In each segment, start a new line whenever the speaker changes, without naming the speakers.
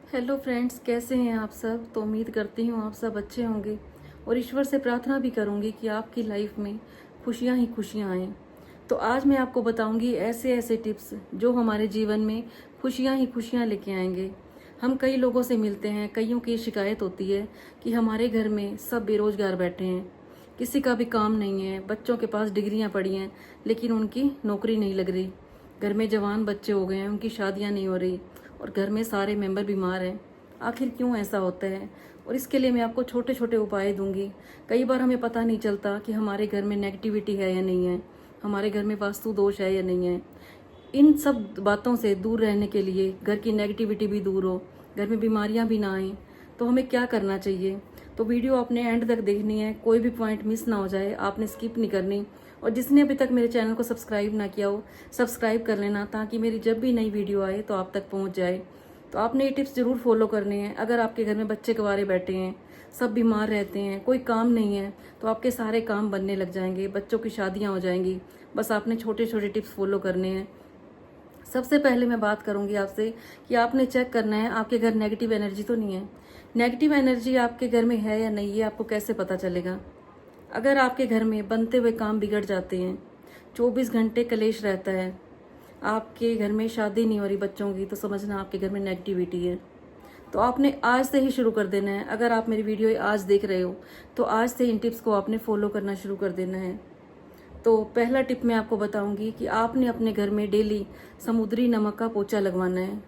Hello friends, कैसे हैं आप सब। तो उम्मीद करती हूँ आप सब अच्छे होंगे और ईश्वर से प्रार्थना भी करूँगी कि आपकी लाइफ में खुशियाँ ही खुशियाँ आएँ। तो आज मैं आपको बताऊँगी ऐसे ऐसे टिप्स जो हमारे जीवन में खुशियाँ ही खुशियाँ लेके आएंगे। हम कई लोगों से मिलते हैं, कईयों की शिकायत होती है कि हमारे घर में सब बेरोजगार बैठे हैं, किसी का भी काम नहीं है, बच्चों के पास डिग्रियाँ पड़ी हैं लेकिन उनकी नौकरी नहीं लग रही, घर में जवान बच्चे हो गए हैं, उनकी शादियाँ नहीं हो रही और घर में सारे मेंबर बीमार हैं। आखिर क्यों ऐसा होता है? और इसके लिए मैं आपको छोटे छोटे उपाय दूंगी। कई बार हमें पता नहीं चलता कि हमारे घर में नेगेटिविटी है या नहीं है, हमारे घर में वास्तु दोष है या नहीं है। इन सब बातों से दूर रहने के लिए, घर की नेगेटिविटी भी दूर हो, घर में बीमारियां भी ना आए, तो हमें क्या करना चाहिए? तो वीडियो आपने एंड तक देखनी है, कोई भी पॉइंट मिस ना हो जाए, आपने स्किप नहीं करनी। और जिसने अभी तक मेरे चैनल को सब्सक्राइब ना किया हो, सब्सक्राइब कर लेना ताकि मेरी जब भी नई वीडियो आए तो आप तक पहुंच जाए। तो आपने ये टिप्स जरूर फॉलो करने हैं। अगर आपके घर में बच्चे कवारे बैठे हैं, सब बीमार रहते हैं, कोई काम नहीं है, तो आपके सारे काम बनने लग जाएंगे, बच्चों की शादियां हो जाएंगी। बस आपने छोटे छोटे टिप्स फॉलो करने हैं। सबसे पहले मैं बात करूंगी आपसे कि आपने चेक करना है आपके घर नेगेटिव एनर्जी तो नहीं है। नेगेटिव एनर्जी आपके घर में है या नहीं, ये आपको कैसे पता चलेगा? अगर आपके घर में बनते हुए काम बिगड़ जाते हैं, 24 घंटे कलेश रहता है, आपके घर में शादी नहीं हो रही बच्चों की, तो समझना आपके घर में नेगेटिविटी है। तो आपने आज से ही शुरू कर देना है। अगर आप मेरी वीडियो आज देख रहे हो तो आज से इन टिप्स को आपने फॉलो करना शुरू कर देना है। तो पहला टिप मैं आपको बताऊंगी कि आपने अपने घर में डेली समुद्री नमक का पोछा लगवाना है।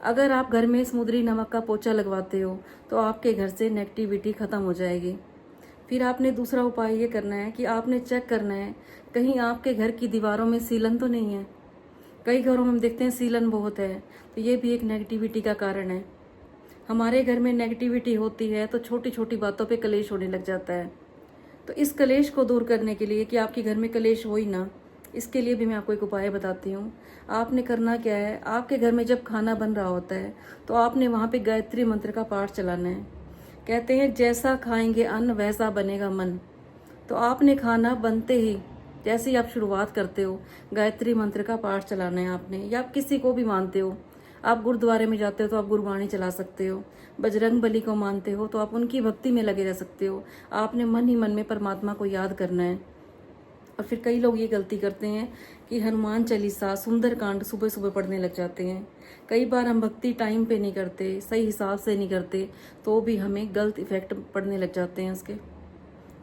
अगर आप घर में समुद्री नमक का पोछा लगवाते हो तो आपके घर से नेगेटिविटी खत्म हो जाएगी। फिर आपने दूसरा उपाय ये करना है कि आपने चेक करना है कहीं आपके घर की दीवारों में सीलन तो नहीं है। कई घरों में हम देखते हैं सीलन बहुत है, तो ये भी एक नेगेटिविटी का कारण है। हमारे घर में नेगेटिविटी होती है तो छोटी छोटी बातों पे कलेश होने लग जाता है। तो इस कलेश को दूर करने के लिए कि आपके घर में कलेश हो ही ना, इसके लिए भी मैं आपको एक उपाय बताती हूँ। आपने करना क्या है, आपके घर में जब खाना बन रहा होता है तो आपने वहाँ पे गायत्री मंत्र का पाठ चलाना है। कहते हैं जैसा खाएंगे अन्न वैसा बनेगा मन। तो आपने खाना बनते ही, जैसे ही आप शुरुआत करते हो, गायत्री मंत्र का पाठ चलाना है आपने। या आप किसी को भी मानते हो, आप गुरुद्वारे में जाते हो तो आप गुरबाणी चला सकते हो, बजरंग बली को मानते हो तो आप उनकी भक्ति में लगे रह सकते हो। आपने मन ही मन में परमात्मा को याद करना है। और फिर कई लोग ये गलती करते हैं कि हनुमान चालीसा, सुंदरकांड सुबह सुबह पढ़ने लग जाते हैं। कई बार हम भक्ति टाइम पे नहीं करते, सही हिसाब से नहीं करते, तो भी हमें गलत इफेक्ट पड़ने लग जाते हैं उसके।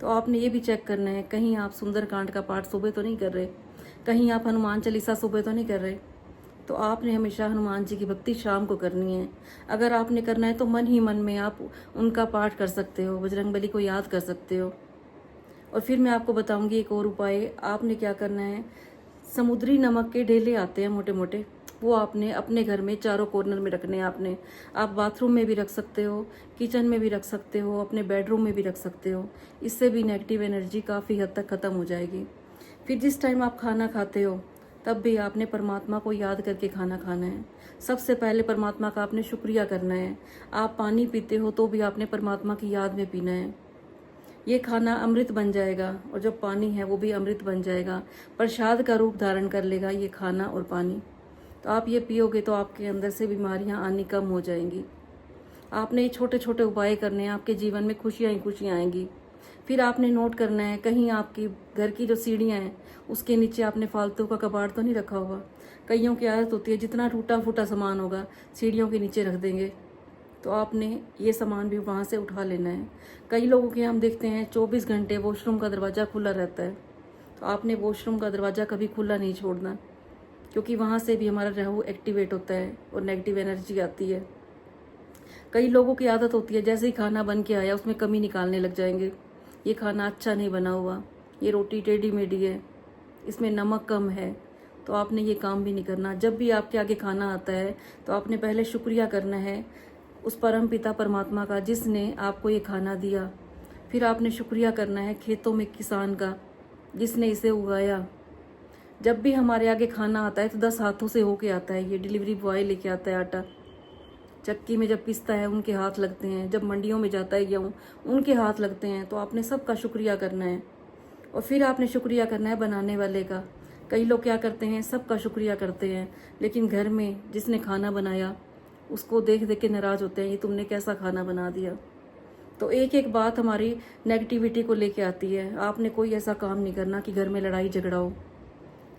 तो आपने ये भी चेक करना है कहीं आप सुंदरकांड का पाठ सुबह तो नहीं कर रहे, कहीं आप हनुमान चालीसा सुबह तो नहीं कर रहे। तो आपने हमेशा हनुमान जी की भक्ति शाम को करनी है। अगर आपने करना है तो मन ही मन में आप उनका पाठ कर सकते हो, बजरंगबली को याद कर सकते हो। और फिर मैं आपको बताऊंगी एक और उपाय। आपने क्या करना है, समुद्री नमक के ढेले आते हैं मोटे मोटे, वो आपने अपने घर में चारों कॉर्नर में रखने हैं। आपने, आप बाथरूम में भी रख सकते हो, किचन में भी रख सकते हो, अपने बेडरूम में भी रख सकते हो। इससे भी नेगेटिव एनर्जी काफ़ी हद तक ख़त्म हो जाएगी। फिर जिस टाइम आप खाना खाते हो तब भी आपने परमात्मा को याद करके खाना खाना है। सबसे पहले परमात्मा का आपने शुक्रिया करना है। आप पानी पीते हो तो भी आपने परमात्मा की याद में पीना है। ये खाना अमृत बन जाएगा और जो पानी है वो भी अमृत बन जाएगा, प्रसाद का रूप धारण कर लेगा ये खाना और पानी। तो आप ये पियोगे तो आपके अंदर से बीमारियां आनी कम हो जाएंगी। आपने ये छोटे छोटे उपाय करने हैं, आपके जीवन में खुशियाँ ही खुशियाँ आएंगी। फिर आपने नोट करना है कहीं आपकी घर की जो सीढ़ियाँ हैं उसके नीचे आपने फालतू का कबाड़ तो नहीं रखा हुआ। कईयों की आदत होती है जितना टूटा फूटा सामान होगा सीढ़ियों के नीचे रख देंगे, तो आपने ये सामान भी वहाँ से उठा लेना है। कई लोगों के हम देखते हैं 24 घंटे वॉशरूम का दरवाज़ा खुला रहता है, तो आपने वॉशरूम का दरवाज़ा कभी खुला नहीं छोड़ना, क्योंकि वहाँ से भी हमारा राहु एक्टिवेट होता है और नेगेटिव एनर्जी आती है। कई लोगों की आदत होती है जैसे ही खाना बन के आया उसमें कमी निकालने लग जाएंगे, ये खाना अच्छा नहीं बना हुआ, ये रोटी टेढ़ी मेढ़ी है, इसमें नमक कम है। तो आपने ये काम भी नहीं करना। जब भी आपके आगे खाना आता है तो आपने पहले शुक्रिया करना है उस परम पिता परमात्मा का जिसने आपको ये खाना दिया। फिर आपने शुक्रिया करना है खेतों में किसान का जिसने इसे उगाया। जब भी हमारे आगे खाना आता है तो 10 हाथों से होके आता है, ये डिलीवरी बॉय लेके आता है आटा, चक्की में जब पिसता है उनके हाथ लगते हैं, जब मंडियों में जाता है गेहूँ उनके हाथ लगते हैं। तो आपने सबका शुक्रिया करना है। और फिर आपने शुक्रिया करना है बनाने वाले का। कई लोग क्या करते हैं, सबका शुक्रिया करते हैं लेकिन घर में जिसने खाना बनाया उसको देख देख के नाराज़ होते हैं, ये तुमने कैसा खाना बना दिया। तो एक एक बात हमारी नेगेटिविटी को लेके आती है। आपने कोई ऐसा काम नहीं करना कि घर में लड़ाई झगड़ा हो।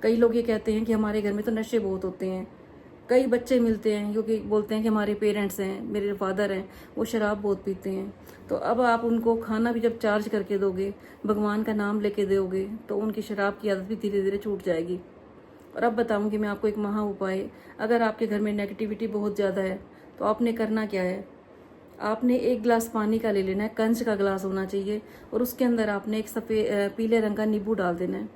कई लोग ये कहते हैं कि हमारे घर में तो नशे बहुत होते हैं। कई बच्चे मिलते हैं क्योंकि बोलते हैं कि हमारे पेरेंट्स हैं, मेरे फादर हैं, वो शराब बहुत पीते हैं। तो अब आप उनको खाना भी जब चार्ज करके दोगे, भगवान का नाम लेके दोगे, तो उनकी शराब की आदत भी धीरे धीरे छूट जाएगी। और अब बताऊंगी मैं आपको एक महा उपाय। अगर आपके घर में नेगेटिविटी बहुत ज़्यादा है तो आपने करना क्या है, आपने एक गिलास पानी का ले लेना है, कंच का गिलास होना चाहिए, और उसके अंदर आपने एक पीले रंग का नींबू डाल देना है।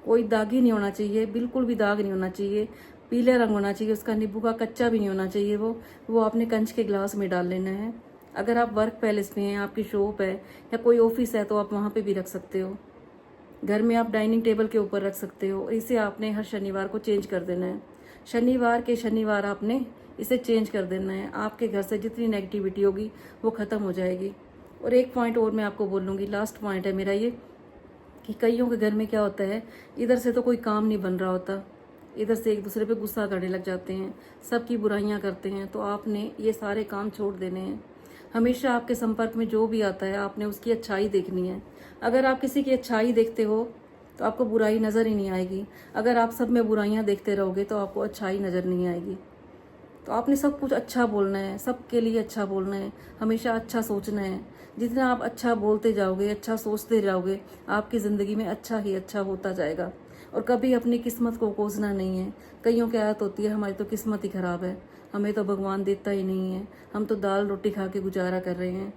कोई दाग ही नहीं होना चाहिए, बिल्कुल भी दाग नहीं होना चाहिए, पीले रंग होना चाहिए उसका, नींबू का कच्चा भी नहीं होना चाहिए। वो आपने कंच के गिलास में डाल लेना है। अगर आप वर्क पैलेस में हैं, आपकी शॉप है या कोई ऑफिस है, तो आप वहाँ पे भी रख सकते हो। घर में आप डाइनिंग टेबल के ऊपर रख सकते हो। इसे आपने हर शनिवार को चेंज कर देना है। शनिवार के शनिवार आपने इसे चेंज कर देना है। आपके घर से जितनी नेगेटिविटी होगी वो ख़त्म हो जाएगी। और एक पॉइंट और मैं आपको बोलूँगी, लास्ट पॉइंट है मेरा ये, कि कईयों के घर में क्या होता है, इधर से तो कोई काम नहीं बन रहा होता, इधर से एक दूसरे पे गुस्सा करने लग जाते हैं, सबकी बुराइयां करते हैं। तो आपने ये सारे काम छोड़ देने हैं। हमेशा आपके संपर्क में जो भी आता है, आपने उसकी अच्छाई देखनी है। अगर आप किसी की अच्छाई देखते हो तो आपको बुराई नज़र ही नहीं आएगी। अगर आप सब में बुराइयां देखते रहोगे तो आपको अच्छाई नज़र नहीं आएगी। तो आपने सब कुछ अच्छा बोलना है, सबके लिए अच्छा बोलना है, हमेशा अच्छा सोचना है। जितना आप अच्छा बोलते जाओगे, अच्छा सोचते जाओगे, आपकी ज़िंदगी में अच्छा ही अच्छा होता जाएगा। और कभी अपनी किस्मत को कोसना नहीं है। कईयों की आदत होती है, हमारी तो किस्मत ही ख़राब है, हमें तो भगवान देता ही नहीं है, हम तो दाल रोटी खा के गुजारा कर रहे हैं।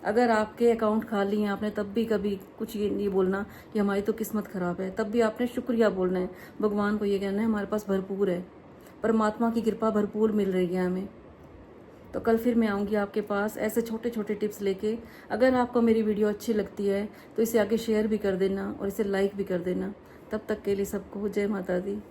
अगर आपके अकाउंट खाली हैं, आपने तब भी कभी कुछ ये नहीं बोलना कि हमारी तो किस्मत ख़राब है, तब भी आपने शुक्रिया बोलना है। भगवान को ये कहना है हमारे पास भरपूर है, परमात्मा की कृपा भरपूर मिल रही है हमें। तो कल फिर मैं आऊँगी आपके पास ऐसे छोटे छोटे टिप्स लेके। अगर आपको मेरी वीडियो अच्छी लगती है तो इसे आगे शेयर भी कर देना और इसे लाइक भी कर देना। तब तक के लिए सबको जय माता दी।